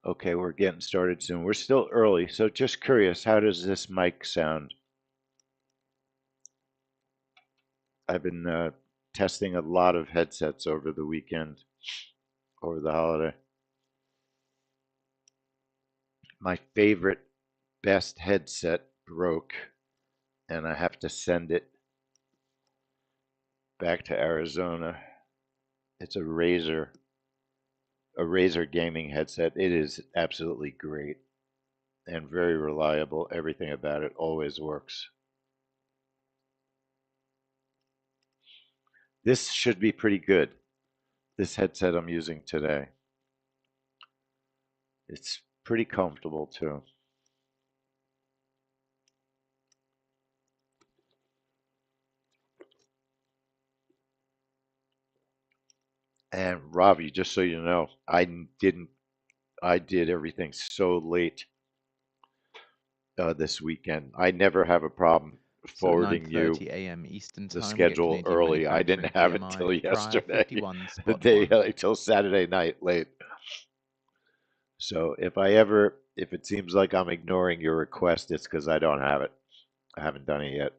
Okay, we're getting started soon. We're still early, so just curious, how does this mic sound? I've been testing a lot of headsets over the weekend, over the holiday. My favorite, best headset broke, and I have to send it back to Arizona. It's a Razer gaming headset. It is absolutely great and very reliable. Everything about it always works. This should be pretty good. This headset I'm using today. It's pretty comfortable too. And Ravi, just so you know, I did everything so late this weekend. I never have a problem So at forwarding you 9:30 a.m. Eastern the Time, we get schedule Canadian early. I manufacturing didn't have it PMI till prior yesterday, 51 the spot day 1. till Saturday night late. So if it seems like I'm ignoring your request, it's because I don't have it. I haven't done it yet.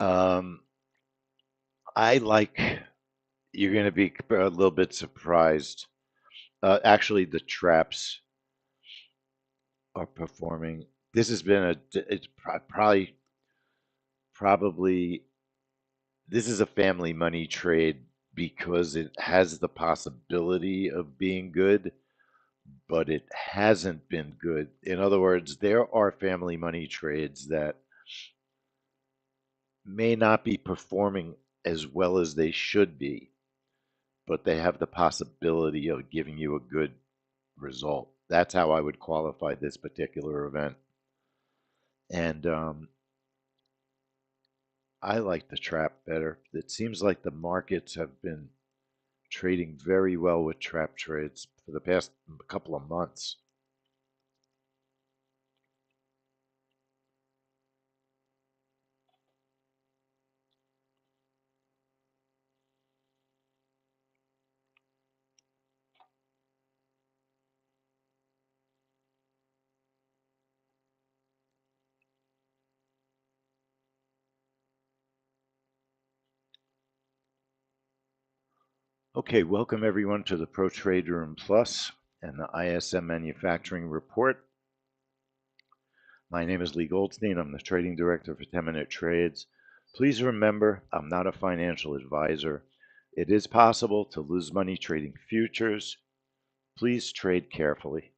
Um, I like you're going to be a little bit surprised. Actually, the traps are performing. This has been it's probably this is a family money trade because it has the possibility of being good, but it hasn't been good. In other words, there are family money trades that may not be performing as well as they should be, but they have the possibility of giving you a good result. That's how I would qualify this particular event. And I like the trap better. It seems like the markets have been trading very well with trap trades for the past couple of months. Okay, welcome everyone to the Pro Trade Room Plus and the ISM Manufacturing Report. My name is Lee Goldstein. I'm the trading director for 10 Minute Trades. Please remember, I'm not a financial advisor. It is possible to lose money trading futures. Please trade carefully.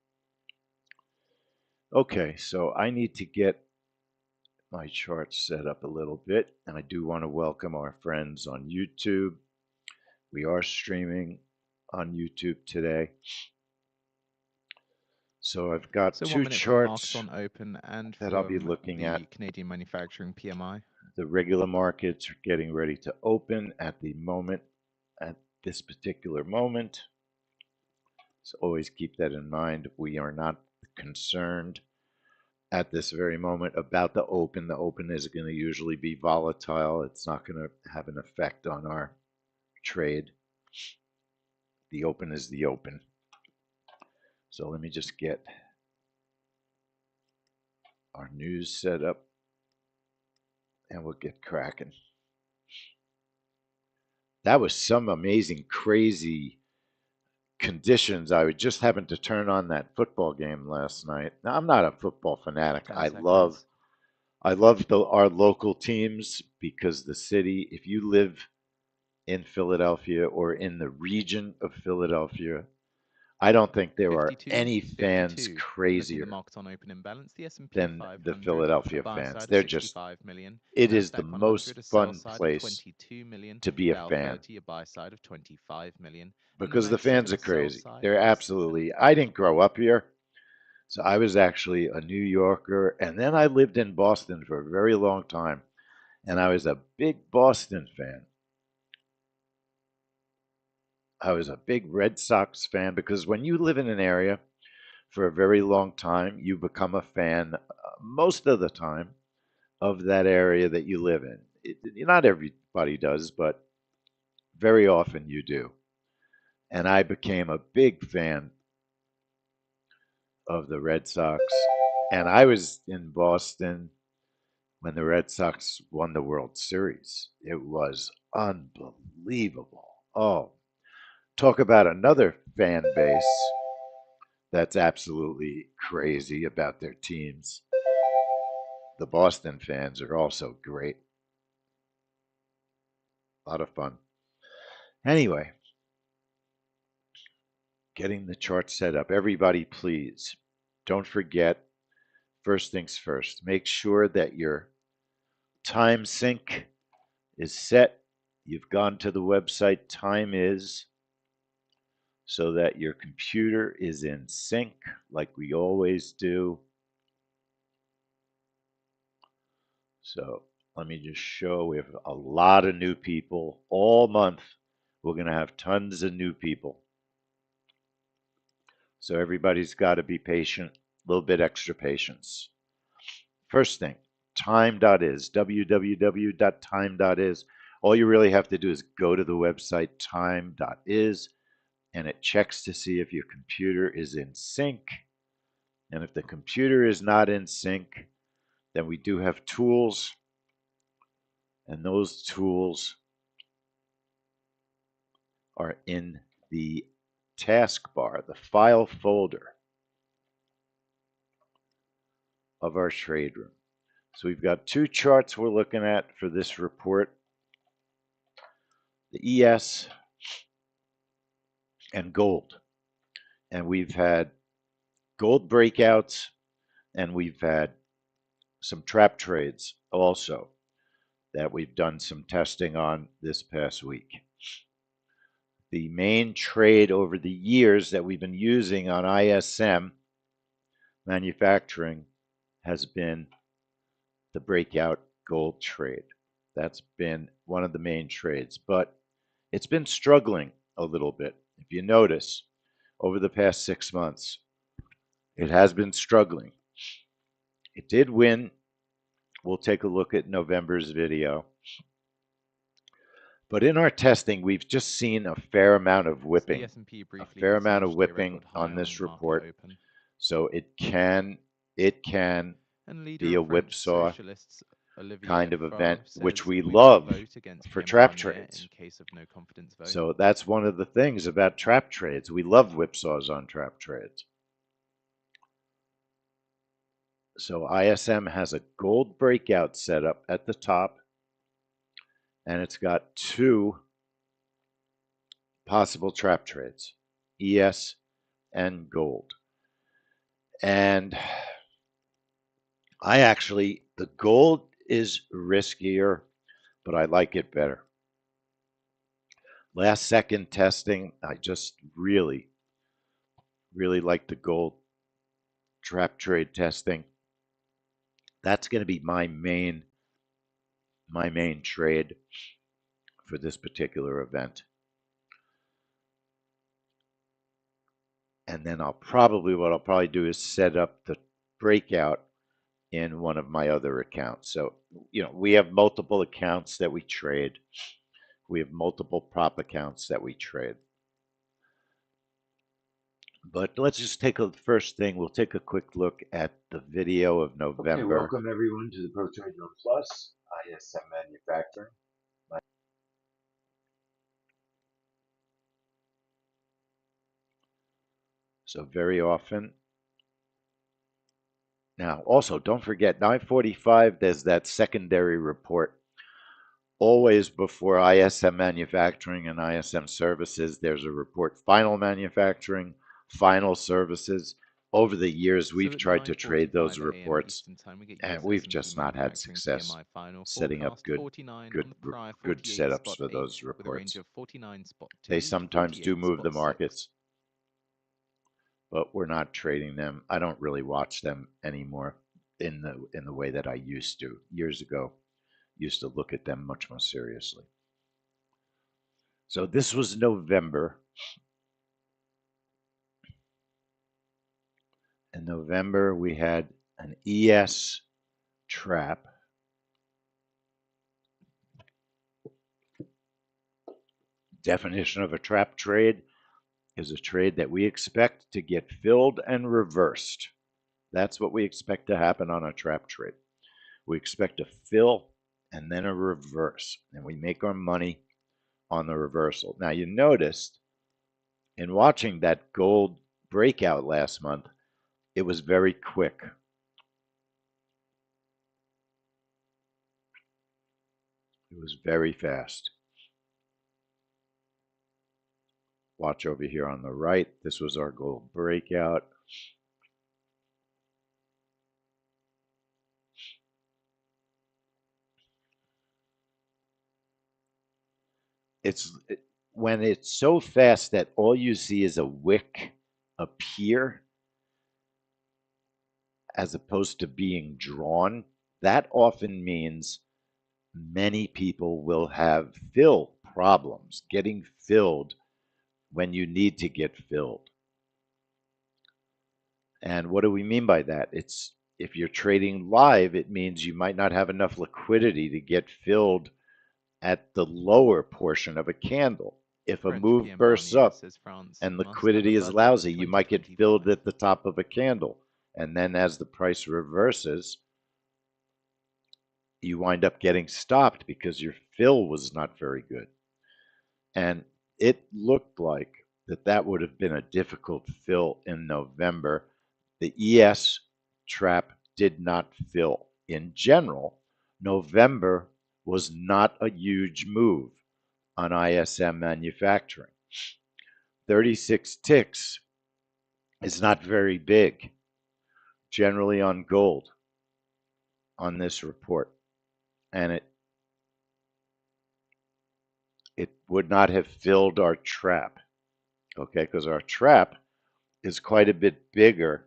Okay, so I need to get my charts set up a little bit, and I do want to welcome our friends on YouTube, We are streaming on YouTube today. So I've got So 1 two minute for the market charts on open and that I'll be from looking at. the Canadian manufacturing PMI. The regular markets are getting ready to open at the moment, at this particular moment. So always keep that in mind. We are not concerned at this very moment about the open. The open is going to usually be volatile. It's not going to have an effect on our trade. The open is the open. So let me just get our news set up and we'll get cracking. That was some amazing, crazy conditions. I just happened to turn on that football game last night. Now, I'm not a football fanatic. 10 I seconds. love our local teams because the city, if you live in Philadelphia or in the region of Philadelphia, I don't think there are 52, any fans 52. Looking at the crazier market on open imbalance, the S&P than the 500, a Philadelphia buy fans. side of They're just, 65 million. it is the Nasdaq most 100, a sell fun side of place 22 million. to be a Dow fan 30, a buy side of 25 million. And the because the Meg 7, fans a are sell crazy. side They're of 7 absolutely, I million. didn't grow up here. So I was actually a New Yorker, and then I lived in Boston for a very long time, and I was a big Boston fan. I was a big Red Sox fan because when you live in an area for a very long time, you become a fan most of the time of that area that you live in. Not everybody does, but very often you do. And I became a big fan of the Red Sox. And I was in Boston when the Red Sox won the World Series. It was unbelievable. Oh, talk about another fan base that's absolutely crazy about their teams. The Boston fans are also great. A lot of fun. Anyway, getting the chart set up. Everybody, please don't forget, first things first, make sure that your time sync is set. You've gone to the website Time Is so that your computer is in sync like we always do. So let me just show we have a lot of new people all month. We're going to have tons of new people. So everybody's got to be patient, a little bit extra patience. First thing, time.is, www.time.is. All you really have to do is go to the website time.is and it checks to see if your computer is in sync. And if the computer is not in sync, then we do have tools, and those tools are in the taskbar, the file folder of our trade room. So we've got two charts we're looking at for this report, the ES and gold. And we've had gold breakouts and we've had some trap trades also that we've done some testing on this past week. The main trade over the years that we've been using on ISM manufacturing has been the breakout gold trade. That's been one of the main trades, but it's been struggling a little bit. If you notice, over the past 6 months, it has been struggling. It did win. We'll take a look at November's video. But in our testing, we've just seen a fair amount of So the whipping, S&P a briefly fair has amount of reached a whipping record high on on this market report. open. So it can And leader be a of French whipsaw Socialists, Olivier kind of event, Faure, which says we we will love vote against for PM trap Barnier trades. in case of no confidence vote. So that's one of the things about trap trades. We love whipsaws on trap trades. So ISM has a gold breakout setup at the top, and it's got two possible trap trades, ES and gold. And the gold is riskier, but I like it better. Last second testing, I just really like the gold trap trade testing. That's going to be my main trade for this particular event. And then what I'll probably do is set up the breakout in one of my other accounts. So, we have multiple accounts that we trade. We have multiple prop accounts that we trade. But let's just take a first thing. We'll take a quick look at the video of November. Okay, welcome everyone to the Pro Trade Room Plus, ISM Manufacturing. So very often. Now, also, don't forget, 9:45, there's that secondary report. Always before ISM Manufacturing and ISM Services, there's a report, Final Manufacturing, Final Services. Over the years, we've tried to trade those reports, and we've just not had success setting up good setups for those reports. They sometimes do move the markets, but we're not trading them. I don't really watch them anymore in the way that I used to years ago. Used to look at them much more seriously. So this was November. In November, we had an ES trap. Definition of a trap trade is a trade that we expect to get filled and reversed. That's what we expect to happen on a trap trade. We expect a fill and then a reverse, and we make our money on the reversal. Now, you noticed in watching that gold breakout last month, it was very quick. It was very fast. Watch over here on the right. This was our gold breakout. When it's so fast that all you see is a wick appear as opposed to being drawn, that often means many people will have fill problems getting filled when you need to get filled. And what do we mean by that? It's if you're trading live, it means you might not have enough liquidity to get filled at the lower portion of a candle. If a move bursts up and liquidity is lousy, you might get filled at the top of a candle. And then as the price reverses, you wind up getting stopped because your fill was not very good. And it looked like that would have been a difficult fill in November. The ES trap did not fill. In general, November was not a huge move on ISM Manufacturing. 36 ticks is not very big, generally on gold on this report. And it would not have filled our trap, okay, because our trap is quite a bit bigger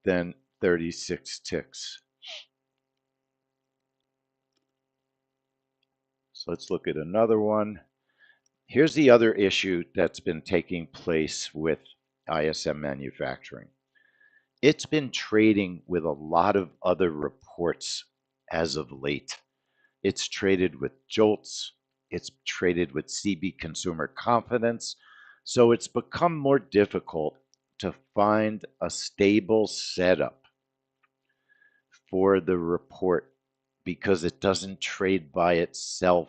than 36 ticks. So let's look at another one. Here's the other issue that's been taking place with ISM Manufacturing. It's been trading with a lot of other reports as of late. It's traded with JOLTS. It's traded with CB Consumer Confidence. So it's become more difficult to find a stable setup for the report because it doesn't trade by itself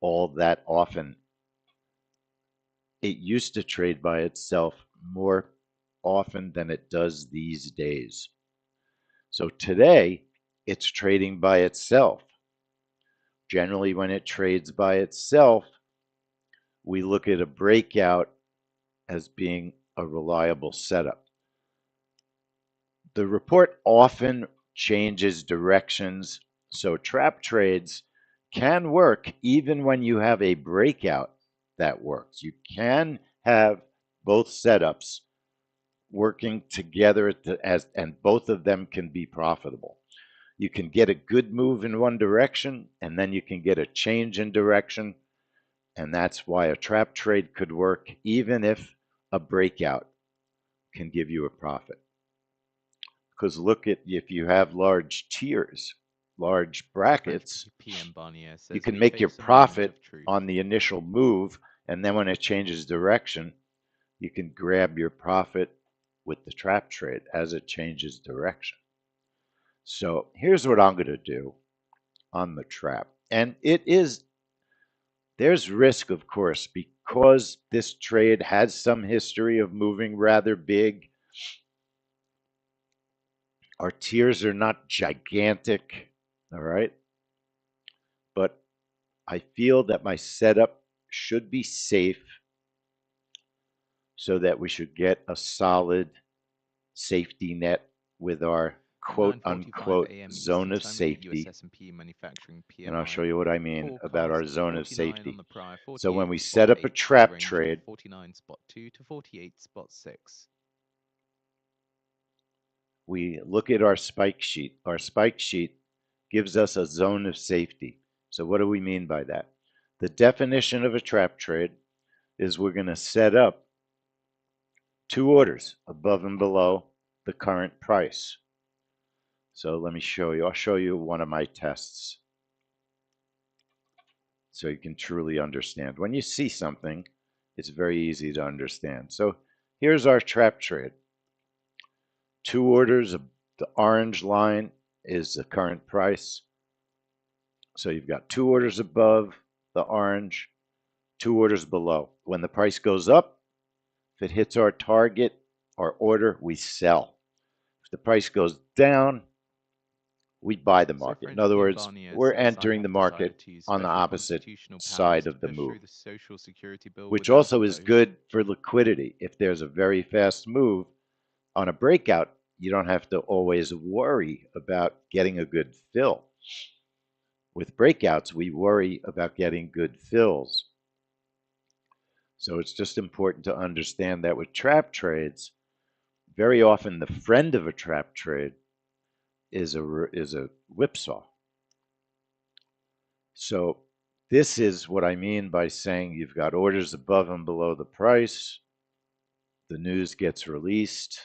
all that often. It used to trade by itself more often than it does these days. So today, it's trading by itself. Generally, when it trades by itself, we look at a breakout as being a reliable setup. The report often changes directions, so trap trades can work even when you have a breakout that works. You can have both setups working together and both of them can be profitable. You can get a good move in one direction, and then you can get a change in direction, and that's why a trap trade could work even if a breakout can give you a profit. Because look at, if you have large tiers, large brackets, PM Barnier says you can make your face a moment profit of truth. on the initial move, and then when it changes direction, you can grab your profit with the trap trade as it changes direction. So here's what I'm going to do on the trap. And there's risk, of course, because this trade has some history of moving rather big. Our tiers are not gigantic, all right? But I feel that my setup should be safe so that we should get a solid safety net with our quote unquote zone of safety. And I'll show you what I mean about our zone of safety. So when we set up a trap trade, 49.2 to 48.6. We look at our spike sheet. Our spike sheet gives us a zone of safety. So what do we mean by that? The definition of a trap trade is we're going to set up two orders above and below the current price. So let me show you. I'll show you one of my tests so you can truly understand. When you see something, it's very easy to understand. So here's our trap trade. Two orders, the orange line is the current price. So you've got two orders above the orange, two orders below. When the price goes up, if it hits our target, our order, we sell. If the price goes down, we buy the market. In other words, we're entering the market on the opposite side of the move, which also is good for liquidity. If there's a very fast move on a breakout, you don't have to always worry about getting a good fill. With breakouts, we worry about getting good fills. So it's just important to understand that with trap trades, very often the friend of a trap trade is a whipsaw. So this is what I mean by saying you've got orders above and below the price. The news gets released.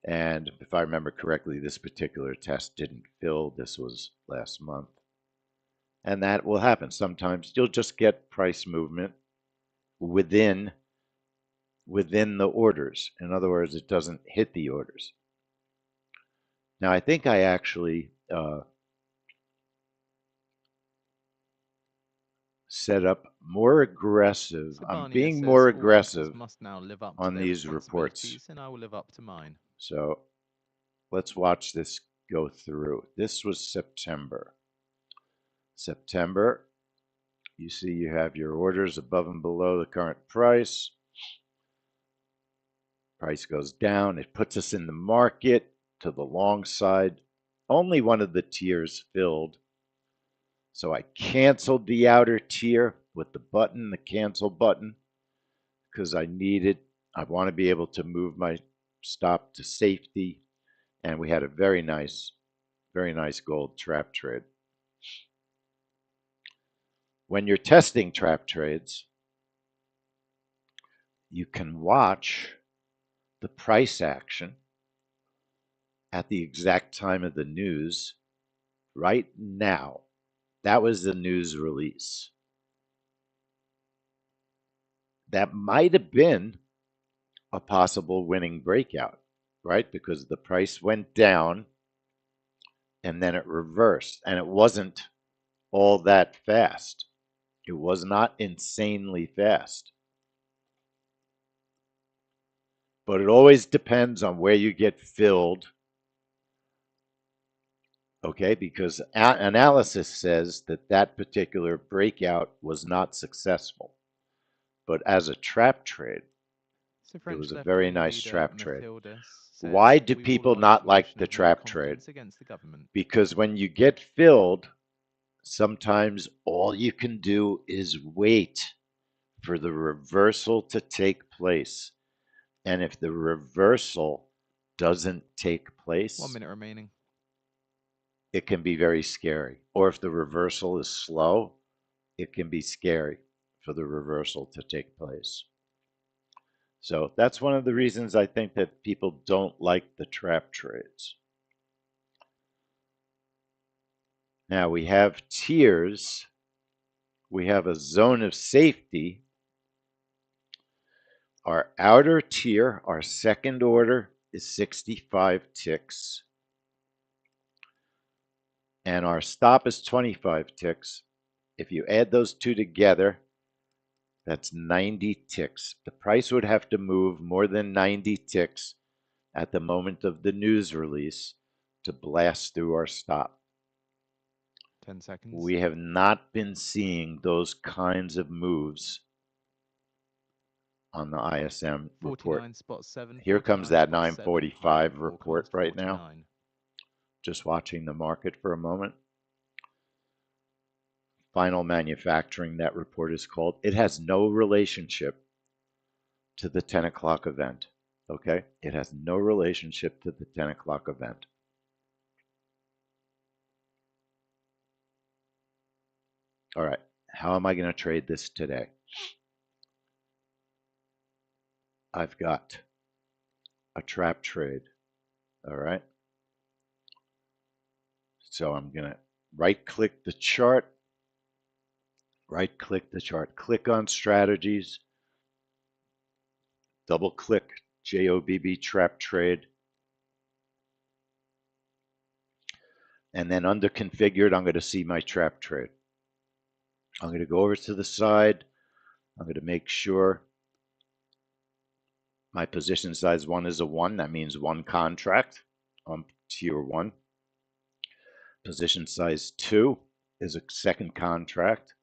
And if I remember correctly, this particular test didn't fill. This was last month. And that will happen. Sometimes you'll just get price movement within the orders. In other words, it doesn't hit the orders. Now, I think I actually set up more aggressive. I'm being more aggressive on these reports. And I will live up to mine. So let's watch this go through. This was September. September, you see you have your orders above and below the current price. Price goes down. It puts us in the market to the long side. Only one of the tiers filled. So I canceled the outer tier with the button, the cancel button, because I want to be able to move my stop to safety. And we had a very nice gold trap trade. When you're testing trap trades, you can watch the price action at the exact time of the news right now. That was the news release. That might have been a possible winning breakout, right? Because the price went down and then it reversed, and it wasn't all that fast. It was not insanely fast. But it always depends on where you get filled, okay? Because analysis says that that particular breakout was not successful. But as a trap trade, it was a very nice trap trade. Why do people not like the trap trade? Because when you get filled, sometimes all you can do is wait for the reversal to take place. And if the reversal doesn't take 1 place, minute remaining. it can be very scary. Or if the reversal is slow, it can be scary for the reversal to take place. So that's one of the reasons I think that people don't like the trap trades. Now we have tiers. We have a zone of safety. Our outer tier, our second order, is 65 ticks. And our stop is 25 ticks. If you add those two together, that's 90 ticks. The price would have to move more than 90 ticks at the moment of the news release to blast through our stop. 10 seconds. We have not been seeing those kinds of moves on the ISM report. 49 spot 7. Here comes that 9:45 higher report forecast right now. 49. Just watching the market for a moment. Final manufacturing, that report is called. It has no relationship to the 10 o'clock event. Okay? It has no relationship to the 10 o'clock event. All right. How am I going to trade this today? I've got a trap trade. All right. So I'm going to right click the chart, click on strategies, double click JOBB trap trade. And then under configured, I'm going to see my trap trade. I'm going to go over to the side. I'm going to make sure my position size 1 is a 1. That means 1 contract on tier 1. Position size 2 is a second contract.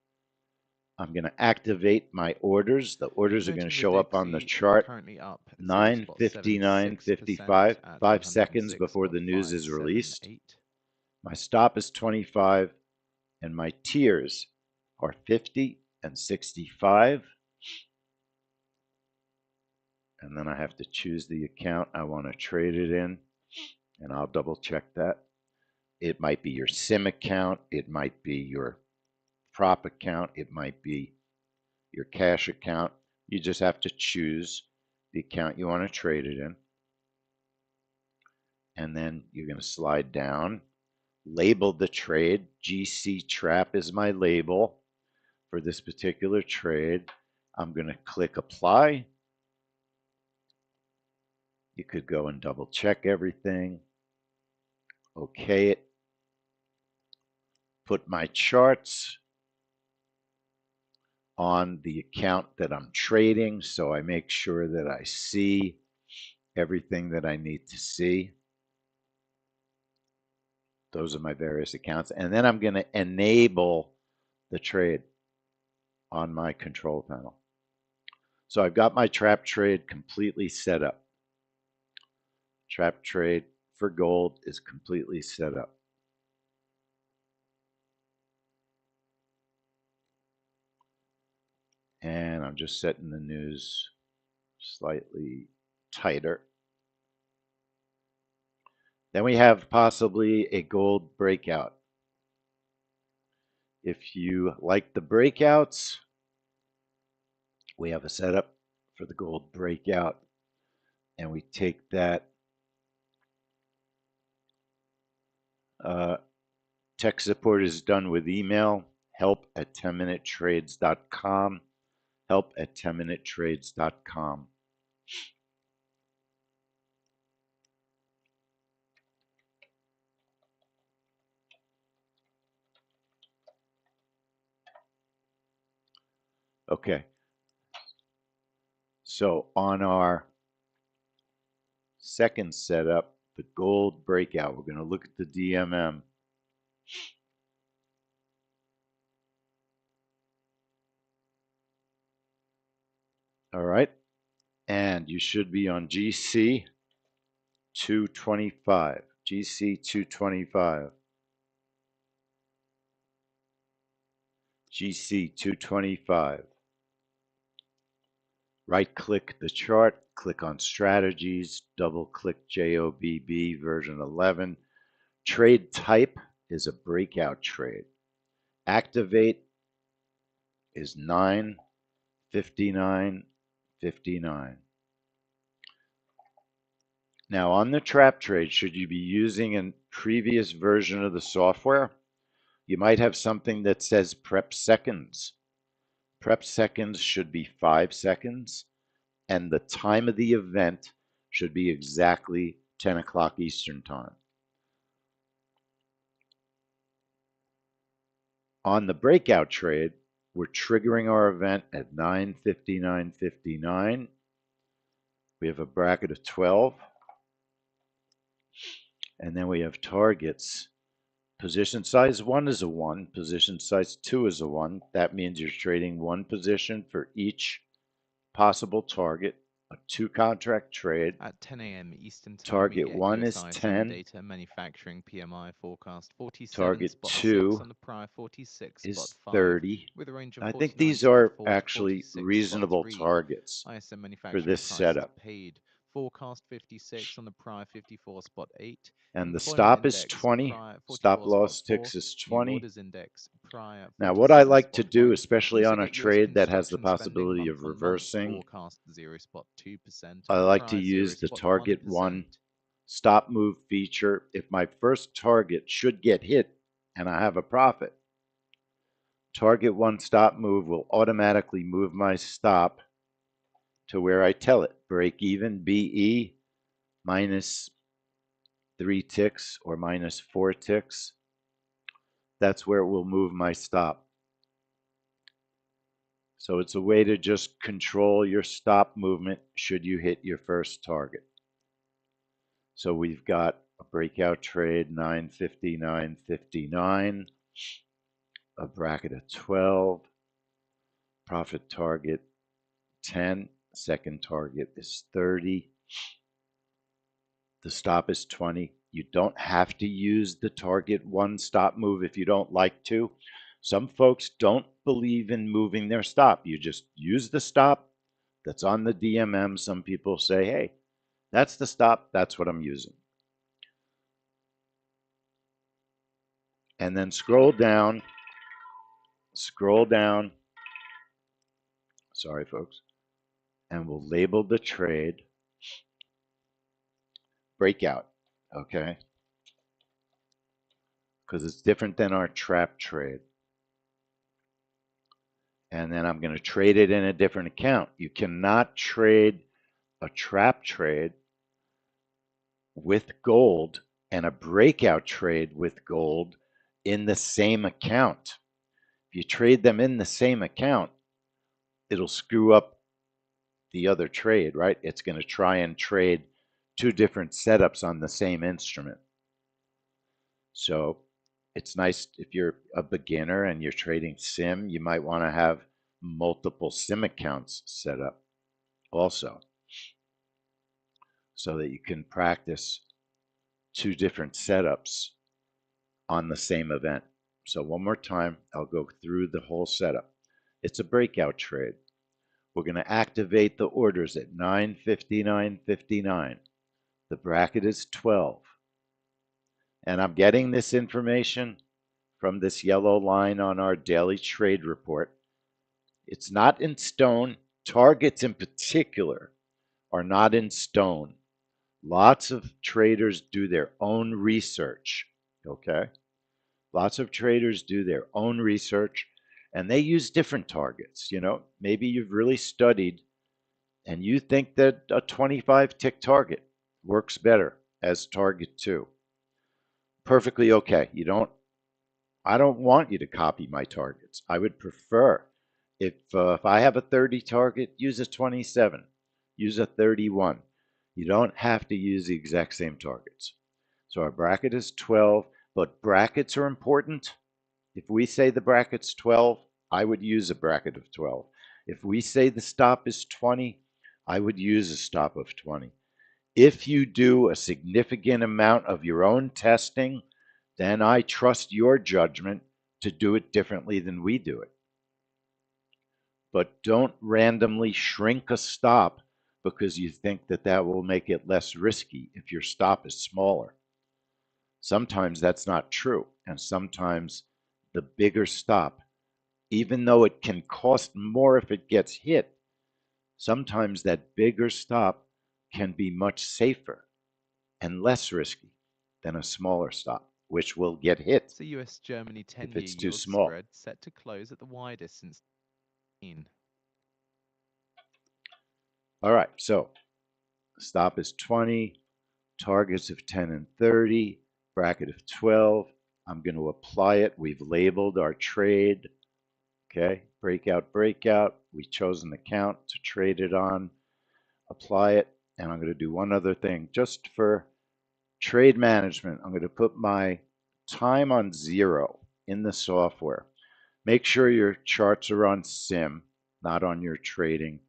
I'm going to activate my orders. The orders are going to show up on the chart. Currently up 9:59:55, 5 seconds before the news is released. My stop is 25, and my tiers are 50 and 65. And then I have to choose the account I want to trade it in, and I'll double check that. It might be your SIM account, it might be your prop account, it might be your cash account. You just have to choose the account you want to trade it in. And then you're going to slide down, label the trade. GC Trap is my label for this particular trade. I'm going to click apply. You could go and double check everything. Okay it. Put my charts on the account that I'm trading, so I make sure that I see everything that I need to see. Those are my various accounts. And then I'm going to enable the trade on my control panel. So I've got my trap trade completely set up. Trap trade for gold is completely set up. And I'm just setting the news slightly tighter. Then we have possibly a gold breakout. If you like the breakouts, we have a setup for the gold breakout, and we take that tech support is done with email, help@10minutetrades.com, help@10minutetrades.com. Okay, so on our second setup, the gold breakout, we're going to look at the DMM. All right, and you should be on GC 225. GC 225. GC 225. Right-click the chart, click on Strategies, double-click JOBB version 11. Trade type is a breakout trade. Activate is 9:59:59. Now on the trap trade, should you be using a previous version of the software, you might have something that says prep seconds. Prep seconds should be 5 seconds, and the time of the event should be exactly 10 o'clock Eastern time. On the breakout trade, we're triggering our event at 9:59:59. We have a bracket of 12, and then we have targets. Position size 1 is a 1, position size 2 is a 1. That means you're trading one position for each possible target, a 2-contract trade. At 10 a.m. Eastern Time, Target we get 1 US is ISM 10. data, manufacturing PMI forecast 47 Target spot 2 6 on the prior 46 spot is 5, 30. with a range of I think 49 these spot are 4 to actually 46 spot reasonable 3. targets ISM for manufacturing this prices setup. paid. Forecast 56 on the prior 54 spot 8. And the Employment stop is index 20. prior Stop 44 spot loss 4. ticks is New 20. orders index prior Now, what I 47 like to spot do, 1. especially We also on a get US trade that has the construction spending possibility month of on month. reversing, Forecast 0.2% I on the like to prior use the 0.1%. target 1 stop move feature. If my first target should get hit and I have a profit, target 1 stop move will automatically move my stop to where I tell it, break even BE minus 3 ticks or minus 4 ticks. That's where it will move my stop. So it's a way to just control your stop movement should you hit your first target. So we've got a breakout trade 9:59:59, a bracket of 12, profit target 10, second target is 30, the stop is 20. You don't have to use the target 1 stop move if you don't like to. Some folks don't believe in moving their stop. You just use the stop that's on the DMM. Some people say, hey, that's the stop, that's what I'm using. And then scroll down, sorry folks, and we'll label the trade breakout, okay? Because it's different than our trap trade. And then I'm going to trade it in a different account. You cannot trade a trap trade with gold and a breakout trade with gold in the same account. If you trade them in the same account, it'll screw up the other trade, right? It's going to try and trade 2 different setups on the same instrument. So it's nice if you're a beginner and you're trading sim, you might want to have multiple sim accounts set up also, so that you can practice 2 different setups on the same event. So one more time, I'll go through the whole setup. It's a breakout trade. We're going to activate the orders at 9:59:59. The bracket is 12. And I'm getting this information from this yellow line on our daily trade report. It's not in stone. Targets in particular are not in stone. Lots of traders do their own research, okay? Lots of traders do their own research and they use different targets. You know, maybe you've really studied and you think that a 25 tick target works better as target 2. Perfectly okay. I don't want you to copy my targets. I would prefer if I have a 30 target, use a 27, use a 31. You don't have to use the exact same targets. So our bracket is 12, but brackets are important. If we say the bracket's 12, I would use a bracket of 12. If we say the stop is 20, I would use a stop of 20. If you do a significant amount of your own testing, then I trust your judgment to do it differently than we do it. but don't randomly shrink a stop because you think that that will make it less risky if your stop is smaller. Sometimes that's not true. And sometimes the bigger stop, even though it can cost more if it gets hit, sometimes that bigger stop can be much safer and less risky than a smaller stop, which will get hit It's the US Germany if 10-year it's too yield small. spread set to close at the widest since 19. All right, so stop is 20, targets of 10 and 30, bracket of 12. I'm going to apply it. We've labeled our trade. Okay, breakout, breakout. We chose an account to trade it on, apply it, and I'm going to do one other thing just for trade management. I'm going to put my time on 0 in the software. Make sure your charts are on sim, not on your trading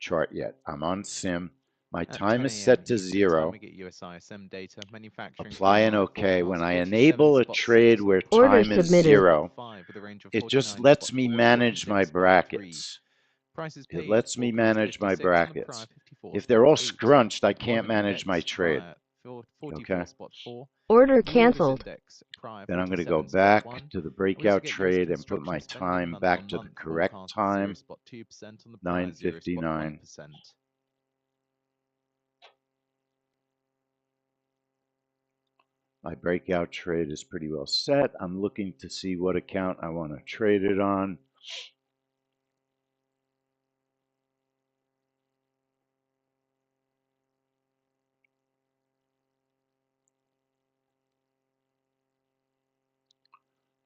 chart yet. I'm on sim. My At time 10 is a.m. set to Eastern Time, 0. we get US ISM data, manufacturing Apply an PMI OK. When forecast I 47 enable a spot trade 6 on the where Pri Order time is submitted. 0, 5 with a range of it just 49 lets spot me 4 to manage my 46 spot 3. brackets. Prices It paid lets me forecast manage my 56 on the Pri brackets. 54 If spot they're all 8. scrunched, I can't Employment manage my index trade. Pri 44 Okay. spot 4. Order Workers canceled. index Pri Then I'm going to go 47 spot 1. back to the We also breakout get US trade and put construction my spending time month back on to the month correct forecast time, 0.2% on the Pri 9:59. 0.1%. My breakout trade is pretty well set. I'm looking to see what account I want to trade it on.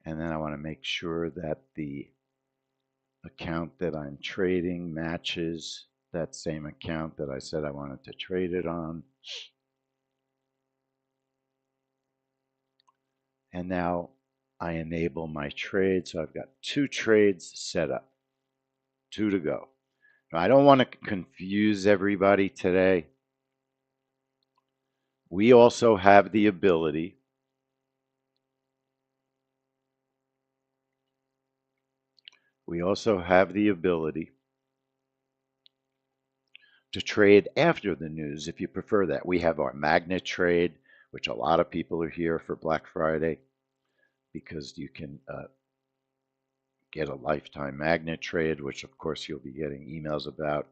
And then I want to make sure that the account that I'm trading matches that same account that I said I wanted to trade it on. And now I enable my trade. So I've got 2 trades set up, 2 to go. Now, I don't want to confuse everybody today. We also have the ability to trade after the news if you prefer that. We have our magnet trade, which a lot of people are here for Black Friday because you can get a lifetime magnet trade, which of course you'll be getting emails about.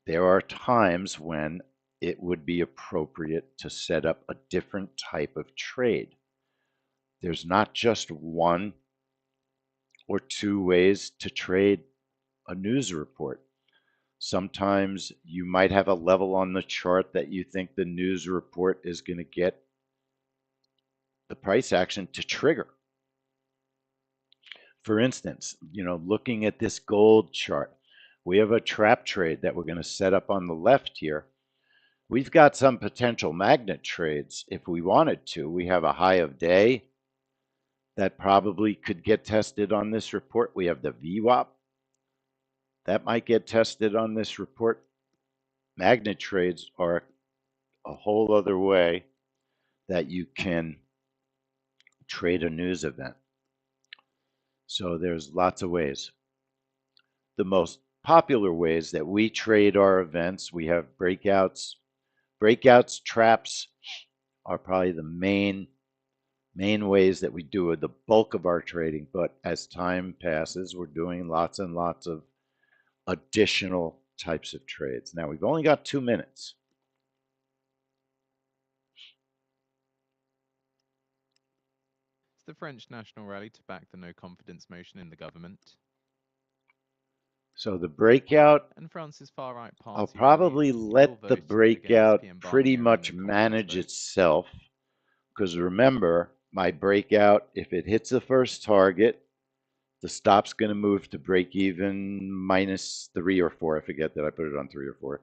There are times when it would be appropriate to set up a different type of trade. There's not just one or 2 ways to trade a news report. Sometimes you might have a level on the chart that you think the news report is going to get the price action to trigger. For instance, looking at this gold chart, we have a trap trade that we're going to set up on the left here. We've got some potential magnet trades if we wanted to. We have a high of day that probably could get tested on this report. We have the VWAP that might get tested on this report. Magnet trades are a whole other way that you can trade a news event. So there's lots of ways. The most popular ways that we trade our events, we have breakouts. Breakouts, traps are probably the main ways that we do the bulk of our trading. But as time passes, we're doing lots and lots of additional types of trades. Now we've only got 2 minutes. It's the French national rally to back the no confidence motion in the government. So the breakout, And France's far-right party I'll probably let the breakout pretty much manage itself, because remember, my breakout, if it hits the first target, the stop's going to move to break even minus 3 or 4. I forget that I put it on 3 or 4.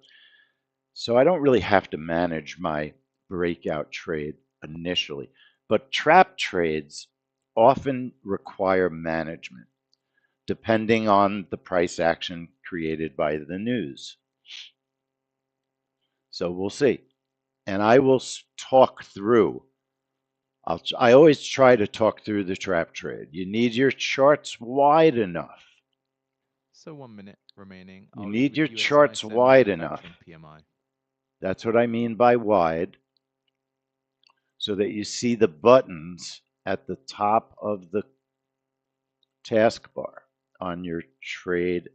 So I don't really have to manage my breakout trade initially. But trap trades often require management, depending on the price action created by the news. So we'll see. And I will talk through I always try to talk through the trap trade. You need your charts wide enough. So 1 minute remaining. You I'll lead need with your US charts ISM wide enough. Manufacturing PMI. That's what I mean by wide, so that you see the buttons at the top of the taskbar on your trade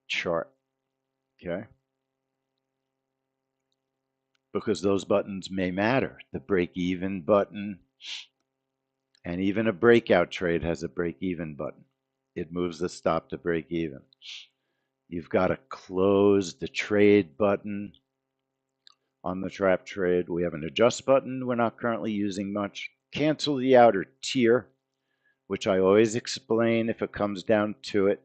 chart. Okay? Because those buttons may matter. The break even button, and even a breakout trade has a break even button. It moves the stop to break even. You've got to close the trade button on the trap trade. We have an adjust button we're not currently using much. Cancel the outer tier, which I always explain if it comes down to it.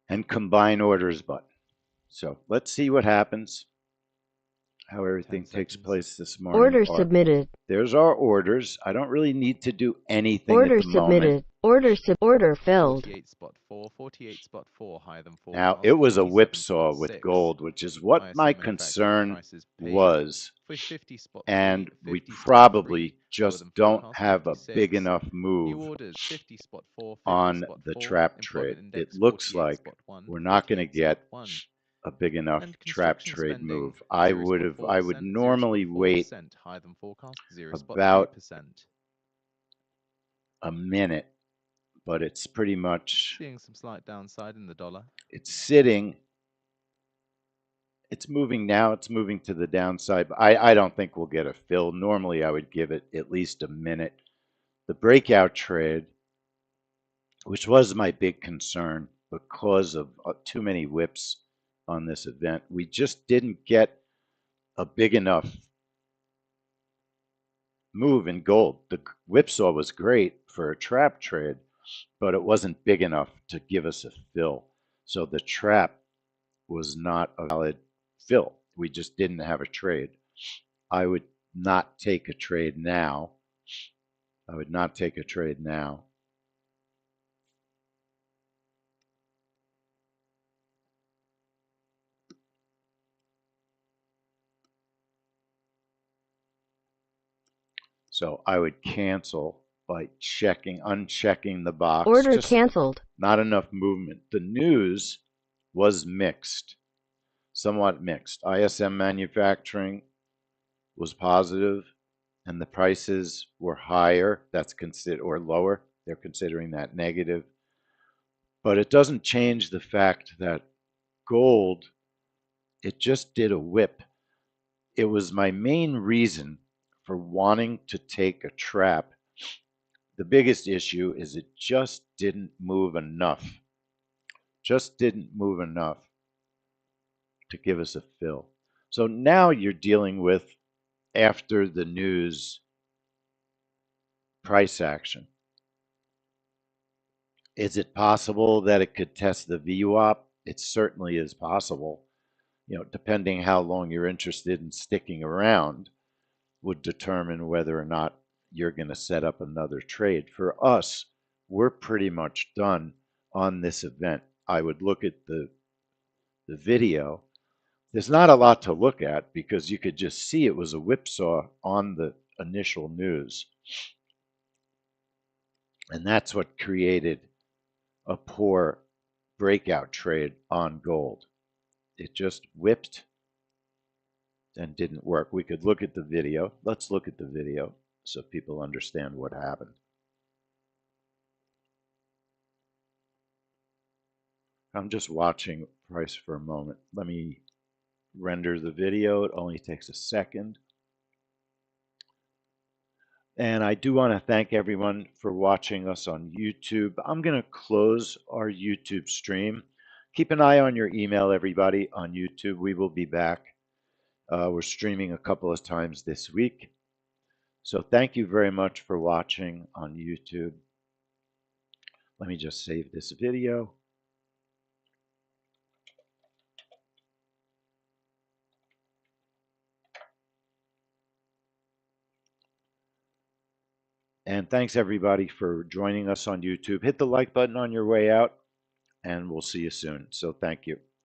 And combine orders button. So let's see what happens, how everything 10 takes seconds. place this morning. Order submitted. There's our orders. I don't really need to do anything Order at the moment. submitted. Order filled. 48 spot 4 higher than forecast. Now, it was a whipsaw 47.6. with gold, which is what ISM my manufacturing concern prices paid was. for 50 spot 3, And 50 we spot 3, probably lower just than don't forecast, have a 56. big enough New move orders 50 spot 4, 50 on spot the 4, trap employment trade. index It looks 48 like spot 1, we're not going to 48 spot get 1. a big enough And trap construction trade spending, move. I 0.4%, would normally wait 0.4% higher than forecast, about 0.3%. a minute, but it's pretty much, Seeing some slight downside in the dollar. it's sitting, it's moving now, it's moving to the downside. But I don't think we'll get a fill. Normally I would give it at least a minute. The breakout trade, which was my big concern because of too many whips on this event, we just didn't get a big enough move in gold. The whipsaw was great for a trap trade, but it wasn't big enough to give us a fill. So the trap was not a valid fill. We just didn't have a trade. I would not take a trade now. I would not take a trade now. So I would cancel by unchecking the box. Order Just canceled. not enough movement. The news was mixed, somewhat mixed. ISM Manufacturing was positive, and the prices were higher. That's or lower. They're considering that negative. But it doesn't change the fact that gold, it just did a whip. It was my main reason for wanting to take a trap. The biggest issue is it just didn't move enough. Just didn't move enough to give us a fill. So now you're dealing with, after the news, price action. Is it possible that it could test the VWAP? It certainly is possible. You know, depending how long you're interested in sticking around would determine whether or not you're going to set up another trade. For us, we're pretty much done on this event. I would look at the video. There's not a lot to look at because you could just see it was a whipsaw on the initial news. And that's what created a poor breakout trade on gold. It just whipped and didn't work. We could look at the video. Let's look at the video so people understand what happened. I'm just watching price for a moment. Let me render the video. It only takes a second. And I do want to thank everyone for watching us on YouTube. I'm going to close our YouTube stream. Keep an eye on your email, everybody, on YouTube. We will be back. We're streaming a couple of times this week. So thank you very much for watching on YouTube. Let me just save this video. And thanks everybody for joining us on YouTube. Hit the like button on your way out, and we'll see you soon. So thank you.